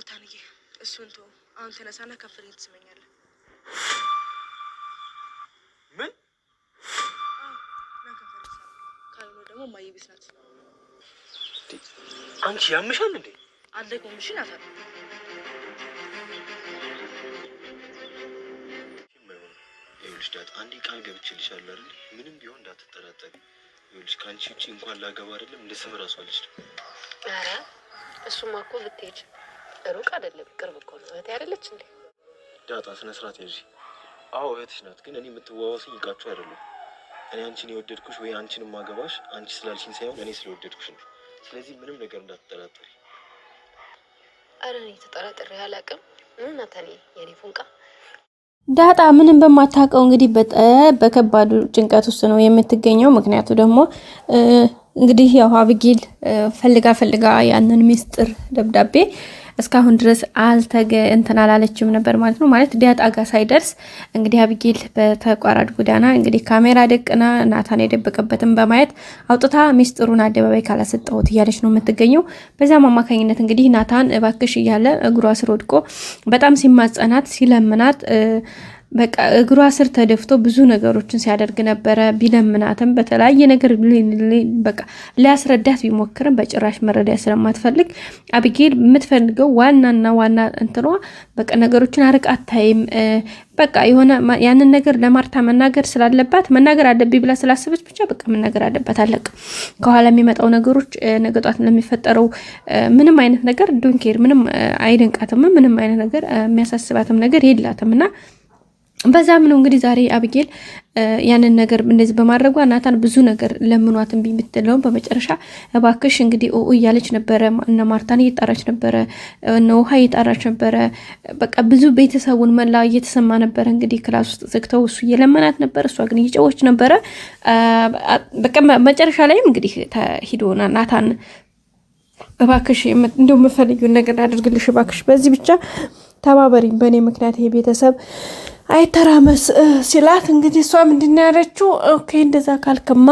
ናታንዬ እሱን ተው። አሁን ተነሳና ከፍሬን ትስመኛለህ። ምን ካልሆነ ደግሞ እማዬ ቤት ናት። አንቺ ያምሻል እንዴ? አልደግሞም። እሺ ናታን ይኸውልሽ ዳት አንዴ ቃል ገብቼልሻለሁ አይደል? ምንም ቢሆን እንዳትጠራጠሪ። ይኸውልሽ ከአንቺ ውጪ እንኳን ላገባ አይደለም ለስም ራሱ አልችልም። ኧረ እሱማ እኮ ብትሄጂ ሩቅ አይደለም ቅርብ እኮ ነው። እህቴ አይደለች እንዴ? ዳጣ ስነ ስርዓት ያዥ። አዎ እህትሽ ናት፣ ግን እኔ የምትዋወሱኝ ይቃችሁ አይደለም። እኔ አንቺን የወደድኩሽ ወይ አንቺን ማገባሽ አንቺ ስላልሽኝ ሳይሆን እኔ ስለወደድኩሽ ነው። ስለዚህ ምንም ነገር እንዳትጠራጠሪ። ኧረ እኔ ተጠራጥሬ አላውቅም። ምን ናታኔ የኔ ፉንቃ ዳጣ ምንም በማታውቀው እንግዲህ በከባዱ ጭንቀት ውስጥ ነው የምትገኘው። ምክንያቱ ደግሞ እንግዲህ ያው አብጌል ፈልጋ ያንን ሚስጥር ደብዳቤ እስካሁን ድረስ እንትን አላለችም ነበር ማለት ነው። ማለት ዳጣ ጋር ሳይደርስ እንግዲህ አብጌል በተቋራጭ ጎዳና እንግዲህ ካሜራ ደቅና ናታን የደበቀበትን በማየት አውጥታ ሚስጥሩን አደባባይ ካላሰጠሁት እያለች ነው የምትገኘው። በዛም አማካኝነት እንግዲህ ናታን እባክሽ እያለ እግሯ ስር ወድቆ በጣም ሲማጸናት ሲለምናት በቃ እግሯ ስር ተደፍቶ ብዙ ነገሮችን ሲያደርግ ነበረ። ቢለምናትም በተለያየ ነገር በቃ ሊያስረዳት ቢሞክርም በጭራሽ መረዳት ስለማትፈልግ አብጌል የምትፈልገው ዋና እንትኗ በቃ ነገሮችን አርቃ አታይም። በቃ የሆነ ያንን ነገር ለማርታ መናገር ስላለባት መናገር አለብኝ ብላ ስላሰበች ብቻ በቃ መናገር አለባት አለቅ። ከኋላ የሚመጣው ነገሮች ነገጧት ለሚፈጠረው ምንም አይነት ነገር ዶንኬር ምንም አይደንቃትም። ምንም አይነት ነገር የሚያሳስባትም ነገር የላትም እና በዛም ነው እንግዲህ ዛሬ አብጌል ያንን ነገር እንደዚህ በማድረጓ ናታን ብዙ ነገር ለምኗት እምቢ ብትለው በመጨረሻ እባክሽ እንግዲህ እያለች ነበረ። እነ ማርታን እየጣራች ነበረ፣ እነ ውሃ እየጣራች ነበረ። በቃ ብዙ ቤተሰቡን መላ እየተሰማ ነበረ። እንግዲህ ክላስ ውስጥ ዘግተው እሱ እየለመናት ነበር፣ እሷ ግን እየጨወች ነበረ። በቃ መጨረሻ ላይም እንግዲህ ሂዶ ናታን እባክሽ እንደው የምፈልጊውን ነገር አድርግልሽ እባክሽ፣ በዚህ ብቻ ተባበሪኝ፣ በእኔ ምክንያት ይሄ ቤተሰብ አይተራመስ ሲላት እንግዲህ እሷ ምንድን ነው ያለችው? ኦኬ እንደዛ ካልክማ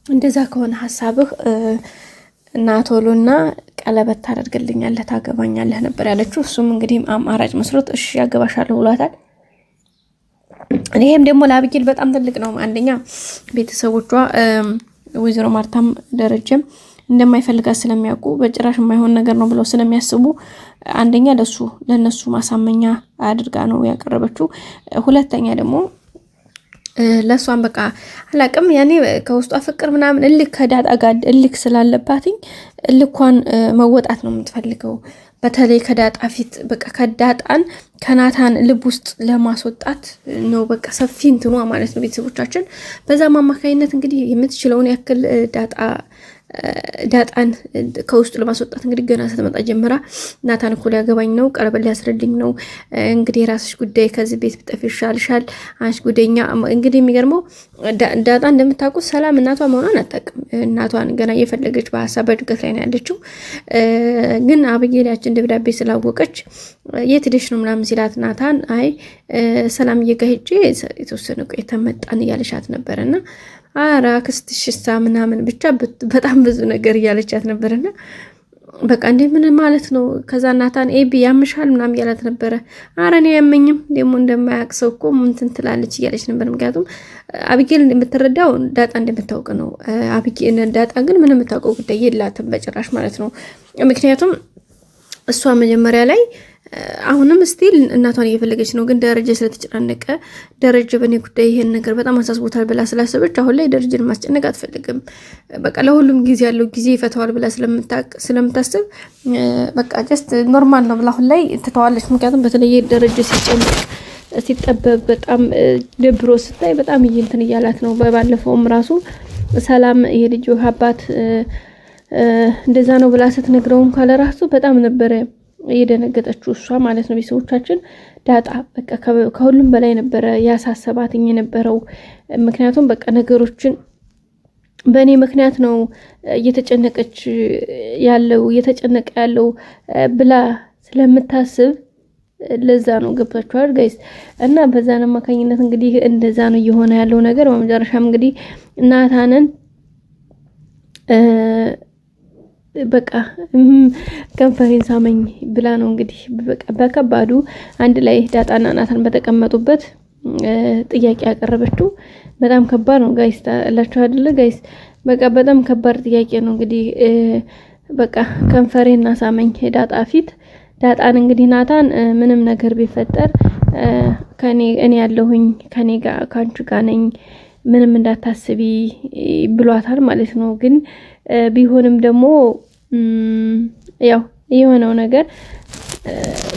እንደዛ ከሆነ ሀሳብህ እና ቶሎና ቀለበት ታደርግልኛለህ ታገባኛለህ ነበር ያለችው። እሱም እንግዲህ አማራጭ መስሎት እሺ ያገባሻለሁ ብሏታል። ይሄም ደግሞ ለአብጌል በጣም ትልቅ ነው። አንደኛ ቤተሰቦቿ ወይዘሮ ማርታም ደረጀም እንደማይፈልጋት ስለሚያውቁ በጭራሽ የማይሆን ነገር ነው ብለው ስለሚያስቡ አንደኛ ለነሱ ማሳመኛ አድርጋ ነው ያቀረበችው። ሁለተኛ ደግሞ ለሷን በቃ አላቅም ያኔ ከውስጧ ፍቅር ምናምን እልክ ከዳጣ ጋር እልክ ስላለባትኝ እልኳን መወጣት ነው የምትፈልገው። በተለይ ከዳጣ ፊት በቃ ከዳጣን ከናታን ልብ ውስጥ ለማስወጣት ነው በቃ ሰፊ እንትኗ ማለት ነው ቤተሰቦቻችን። በዛም አማካኝነት እንግዲህ የምትችለውን ያክል ዳጣን ከውስጡ ለማስወጣት እንግዲህ ገና ስትመጣ ጀምራ ናታን እኮ ሊያገባኝ ነው፣ ቀረበል ሊያስረድኝ ነው፣ እንግዲህ የራስሽ ጉዳይ ከዚህ ቤት ብጠፊ ይሻልሻል፣ አንቺ ጉደኛ። እንግዲህ የሚገርመው ዳጣ እንደምታውቁት ሰላም እናቷ መሆኗን አታውቅም። እናቷን ገና እየፈለገች በሀሳብ በድገት ላይ ነው ያለችው። ግን አብጌል ያችን ደብዳቤ ስላወቀች የት ሄደሽ ነው ምናምን ሲላት ናታን አይ ሰላም እየጋሄጄ የተወሰነ ቆይተን መጣን እያለሻት ነበረና አራ ክስትሽሳ ምናምን ብቻ በጣም ብዙ ነገር እያለቻት ነበርና በቃ እንዴ ምን ማለት ነው? ከዛ ናታን ኤቢ ያምሻል ምናምን እያላት ነበረ። አረ እኔ ያመኝም ደግሞ እንደማያውቅ ሰው እኮ እንትን ትላለች እያለች ነበር። ምክንያቱም አብጌል እንደምትረዳው ዳጣ እንደምታውቅ ነው። ዳጣ ግን ምንም የምታውቀው ጉዳይ የላትም በጭራሽ ማለት ነው። ምክንያቱም እሷ መጀመሪያ ላይ አሁንም ስቲል እናቷን እየፈለገች ነው። ግን ደረጀ ስለተጨናነቀ ደረጀ በእኔ ጉዳይ ይሄን ነገር በጣም አሳስቦታል ብላ ስላሰበች አሁን ላይ ደረጀን ማስጨነቅ አትፈልግም። በቃ ለሁሉም ጊዜ ያለው ጊዜ ይፈታዋል ብላ ስለምታስብ በቃ ጀስት ኖርማል ነው ብላ አሁን ላይ ትተዋለች። ምክንያቱም በተለይ ደረጀ ሲጨነቅ ሲጠበብ በጣም ደብሮ ስታይ በጣም እንትን እያላት ነው። ባለፈውም ራሱ ሰላም የልጁ አባት እንደዛ ነው ብላ ስትነግረውም ካለ ራሱ በጣም ነበረ እየደነገጠችው እሷ ማለት ነው። ቤተሰቦቻችን ዳጣ በቃ ከሁሉም በላይ ነበረ ያሳሰባትኝ የነበረው። ምክንያቱም በቃ ነገሮችን በእኔ ምክንያት ነው እየተጨነቀ ያለው ብላ ስለምታስብ ለዛ ነው ገብታችኋል ጋይስ። እና በዛን አማካኝነት እንግዲህ እንደዛ ነው እየሆነ ያለው ነገር። በመጨረሻም እንግዲህ ናታንን በቃ ከንፈሬን ሳመኝ ብላ ነው እንግዲህ በቃ በከባዱ አንድ ላይ ዳጣና ናታን በተቀመጡበት ጥያቄ ያቀረበችው። በጣም ከባድ ነው ጋይስ ታላችሁ አይደለ ጋይስ? በቃ በጣም ከባድ ጥያቄ ነው እንግዲህ በቃ ከንፈሬን ሳመኝ ዳጣ ፊት። ዳጣን እንግዲህ ናታን ምንም ነገር ቢፈጠር እኔ ያለሁኝ ከኔ ጋር ካንቺ ጋር ነኝ ምንም እንዳታስቢ ብሏታል ማለት ነው። ግን ቢሆንም ደግሞ ያው የሆነው ነገር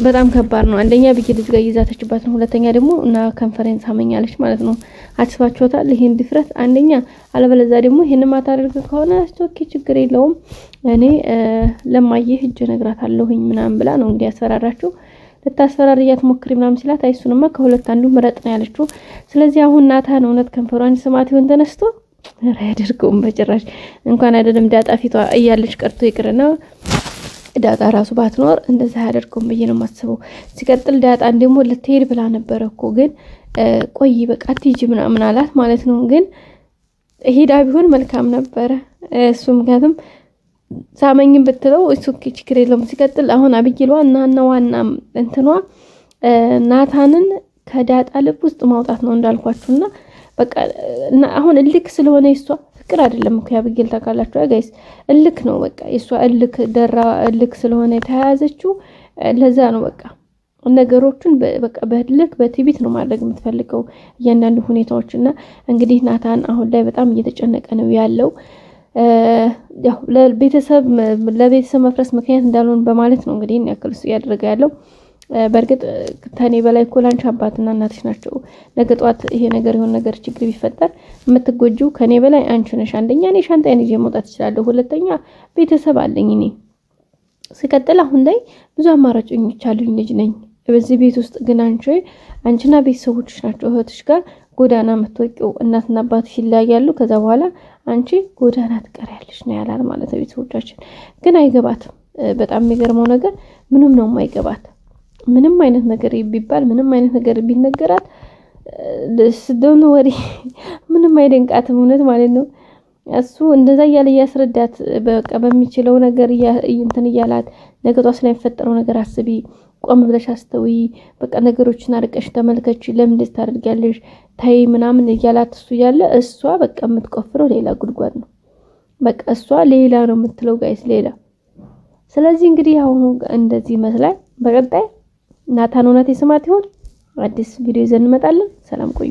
በጣም ከባድ ነው። አንደኛ አቢጌል ልጅ ጋር ይዛተችባት ነው። ሁለተኛ ደግሞ እና ከንፈሬን ሳመኛለች ማለት ነው። አስባችኋታል ይሄን ድፍረት? አንደኛ አለበለዚያ ደግሞ ይሄን ማታደርግ ከሆነ ኦኬ ችግር የለውም እኔ ለማየ ሂጅ እነግራታለሁኝ ምናምን ብላ ነው እንግዲህ ያስፈራራችሁ። ልታስፈራሪያት ሞክሪ ምናምን ሲላት አይሱንማ ከሁለት አንዱ ምረጥ ነው ያለችው። ስለዚህ አሁን ናታን እውነት ከንፈሯን ስማት ይሆን ተነስቶ ያደርገውም በጭራሽ እንኳን አይደለም ዳጣ ፊቷ እያለች ቀርቶ ይቅርና ዳጣ ራሱ ባትኖር እንደዛ ያደርገውም ብዬ ነው የማስበው። ሲቀጥል ዳጣን ደግሞ ልትሄድ ብላ ነበረ እኮ ግን ቆይ በቃ አትሂጂ ምናምን አላት ማለት ነው። ግን ሄዳ ቢሆን መልካም ነበረ እሱ ምክንያቱም ሳመኝም ብትለው እሱ ችግር የለውም። ሲቀጥል አሁን አቢጌል ዋና እንትኗ ናታንን ከዳጣ ልብ ውስጥ ማውጣት ነው እንዳልኳችሁና በቃ አሁን እልክ ስለሆነ እሷ ፍቅር አይደለም እኮ አቢጌል ታውቃላችሁ ጋይስ፣ እልክ ነው በቃ እሷ እልክ ስለሆነ የተያያዘችው ለዛ ነው በቃ ነገሮችን በቃ በእልክ በትዕቢት ነው ማድረግ የምትፈልገው እያንዳንዱ ሁኔታዎችና እንግዲህ ናታን አሁን ላይ በጣም እየተጨነቀ ነው ያለው። ያው ለቤተሰብ መፍረስ ምክንያት እንዳልሆን በማለት ነው እንግዲህ ያክል እሱ ያደረገ ያለው። በእርግጥ ከኔ በላይ እኮ ላንቺ አባትና እናትሽ ናቸው። ነገ ጧት ይሄ ነገር የሆነ ነገር ችግር ቢፈጠር የምትጎጂው ከኔ በላይ አንቺ ነሽ። አንደኛ እኔ ሻንጣዬን ይዤ መውጣት እችላለሁ፣ ሁለተኛ ቤተሰብ አለኝ እኔ። ሲቀጥል አሁን ላይ ብዙ አማራጮች አሉኝ፣ ልጅ ነኝ በዚህ ቤት ውስጥ። ግን አንቺና ቤተሰቦችሽ ናቸው እህትሽ ጋር ጎዳና የምትወቂው። እናትና አባትሽ ይለያያሉ፣ ከዛ በኋላ አንቺ ጎዳና ትቀሪያለሽ ነው ያላል ማለት ነው። ቤተሰቦቻችን ግን አይገባትም። በጣም የሚገርመው ነገር ምንም ነው የማይገባት። ምንም አይነት ነገር ቢባል ምንም አይነት ነገር ቢነገራት ስደውን ወሬ ምንም አይደንቃትም እውነት ማለት ነው። እሱ እንደዛ እያለ እያስረዳት በቃ በሚችለው ነገር እንትን እያላት ነገ ጧት ስለሚፈጠረው ነገር አስቢ፣ ቆም ብለሽ አስተዊ፣ በቃ ነገሮችን አርቀሽ ተመልከች፣ ለምን እንደዚህ ታደርጊያለሽ ታይ ምናምን እያላት እሱ እያለ እሷ በቃ የምትቆፍረው ሌላ ጉድጓድ ነው። በቃ እሷ ሌላ ነው የምትለው ጋይስ ሌላ። ስለዚህ እንግዲህ አሁን እንደዚህ ይመስላል። በቀጣይ ናታን እውነት የስማት ይሆን? አዲስ ቪዲዮ ይዘን እንመጣለን። ሰላም ቆዩ።